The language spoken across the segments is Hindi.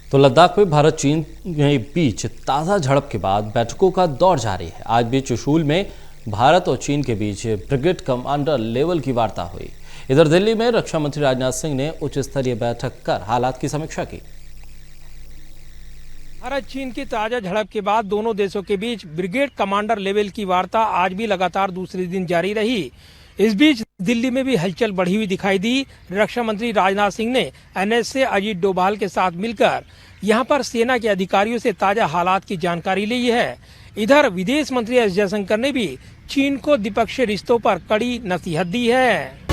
तो लद्दाख में भारत चीन के बीच ताज़ा झड़प के बाद बैठकों का दौर जारी है। आज भी चुशूल में भारत और चीन के बीच ब्रिगेड कमांडर लेवल की वार्ता हुई। इधर दिल्ली में रक्षा मंत्री राजनाथ सिंह ने उच्च स्तरीय बैठक कर हालात की समीक्षा की। भारत चीन की ताजा झड़प के बाद दोनों देशों के बीच ब्रिगेड कमांडर लेवल की वार्ता आज भी लगातार दूसरे दिन जारी रही। इस बीच दिल्ली में भी हलचल बढ़ी हुई दिखाई दी। रक्षा मंत्री राजनाथ सिंह ने एनएसए अजीत डोभाल के साथ मिलकर यहां पर सेना के अधिकारियों से ताजा हालात की जानकारी ली है। इधर विदेश मंत्री एस जयशंकर ने भी चीन को द्विपक्षीय रिश्तों पर कड़ी नसीहत दी है।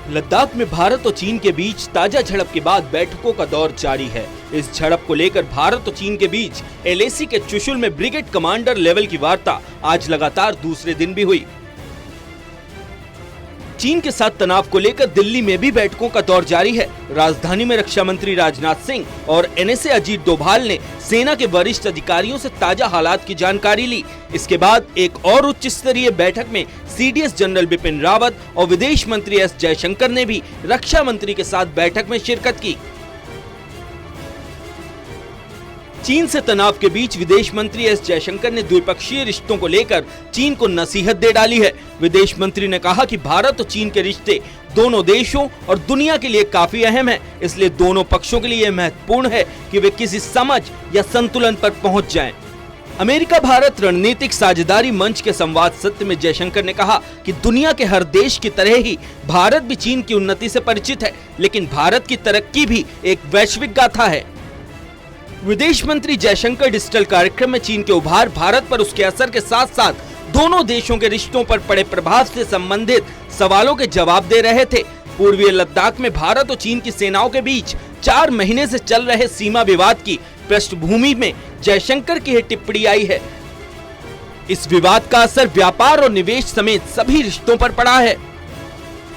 लद्दाख में भारत और चीन के बीच ताजा झड़प के बाद बैठकों का दौर जारी है। इस झड़प को लेकर भारत और चीन के बीच एलएसी के चुशुल में ब्रिगेड कमांडर लेवल की वार्ता आज लगातार दूसरे दिन भी हुई। चीन के साथ तनाव को लेकर दिल्ली में भी बैठकों का दौर जारी है। राजधानी में रक्षा मंत्री राजनाथ सिंह और एनएसए अजीत डोभाल ने सेना के वरिष्ठ अधिकारियों से ताजा हालात की जानकारी ली। इसके बाद एक और उच्च स्तरीय बैठक में सीडीएस जनरल बिपिन रावत और विदेश मंत्री एस जयशंकर ने भी रक्षा मंत्री के साथ बैठक में शिरकत की। चीन से तनाव के बीच विदेश मंत्री एस जयशंकर ने द्विपक्षीय रिश्तों को लेकर चीन को नसीहत दे डाली है। विदेश मंत्री ने कहा कि भारत और चीन के रिश्ते दोनों देशों और दुनिया के लिए काफी अहम है, इसलिए दोनों पक्षों के लिए यह महत्वपूर्ण है कि वे किसी समझ या संतुलन पर पहुंच जाएं। अमेरिका भारत रणनीतिक साझेदारी मंच के संवाद सत्र में जयशंकर ने कहा कि दुनिया के हर देश की तरह ही भारत भी चीन की उन्नति से परिचित है, लेकिन भारत की तरक्की भी एक वैश्विक गाथा है। विदेश मंत्री जयशंकर डिजिटल कार्यक्रम में चीन के उभार, भारत पर उसके असर के साथ साथ दोनों देशों के रिश्तों पर पड़े प्रभाव से संबंधित सवालों के जवाब दे रहे थे। पूर्वी लद्दाख में भारत और चीन की सेनाओं के बीच 4 महीने से चल रहे सीमा विवाद की पृष्ठभूमि में जयशंकर की यह टिप्पणी आई है। इस विवाद का असर व्यापार और निवेश समेत सभी रिश्तों पर पड़ा है।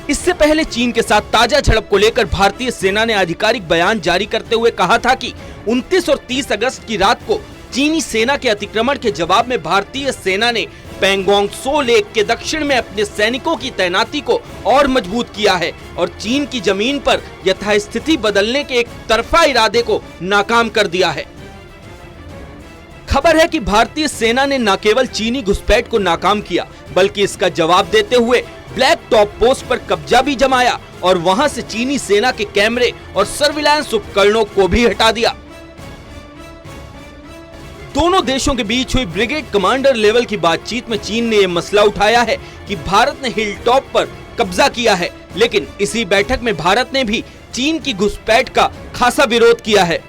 इससे पहले चीन के साथ ताजा झड़प को लेकर भारतीय सेना ने आधिकारिक बयान जारी करते हुए कहा था कि 29 और 30 अगस्त की रात को चीनी सेना के अतिक्रमण के जवाब में भारतीय सेना ने पैंगोंग त्सो लेक के दक्षिण में अपने सैनिकों की तैनाती को और मजबूत किया है और चीन की जमीन पर यथास्थिति बदलने के एक तरफा इरादे को नाकाम कर दिया है। खबर है कि भारतीय सेना ने न केवल चीनी घुसपैठ को नाकाम किया, बल्कि इसका जवाब देते हुए ब्लैक टॉप पोस्ट पर कब्जा भी जमाया और वहां से चीनी सेना के कैमरे और सर्विलांस उपकरणों को भी हटा दिया। दोनों देशों के बीच हुई ब्रिगेड कमांडर लेवल की बातचीत में चीन ने यह मसला उठाया है कि भारत ने हिल टॉप पर कब्जा किया है, लेकिन इसी बैठक में भारत ने भी चीन की घुसपैठ का खासा विरोध किया है।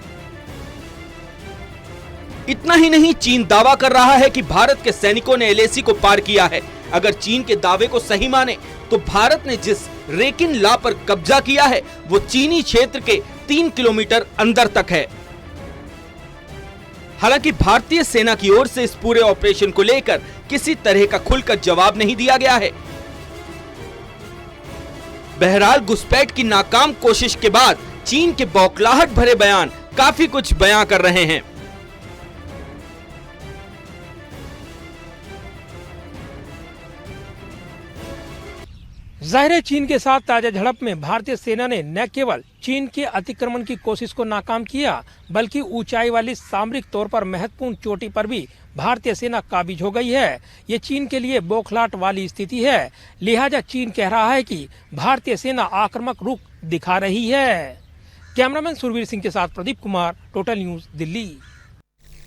इतना ही नहीं, चीन दावा कर रहा है कि भारत के सैनिकों ने एलएसी को पार किया है। अगर चीन के दावे को सही माने तो भारत ने जिस रेकिन ला पर कब्जा किया है वो चीनी क्षेत्र के 3 किलोमीटर अंदर तक है। हालांकि भारतीय सेना की ओर से इस पूरे ऑपरेशन को लेकर किसी तरह का खुलकर जवाब नहीं दिया गया है। बहरहाल घुसपैठ की नाकाम कोशिश के बाद चीन के बौखलाहट भरे बयान काफी कुछ बयां कर रहे हैं। जाहिर है, चीन के साथ ताजा झड़प में भारतीय सेना ने न केवल चीन के अतिक्रमण की कोशिश को नाकाम किया, बल्कि ऊंचाई वाली सामरिक तौर पर महत्वपूर्ण चोटी पर भी भारतीय सेना काबिज हो गई है। ये चीन के लिए बौखलाहट वाली स्थिति है, लिहाजा चीन कह रहा है कि भारतीय सेना आक्रामक रुख दिखा रही है। कैमरामैन सुरवीर सिंह के साथ प्रदीप कुमार, टोटल न्यूज, दिल्ली।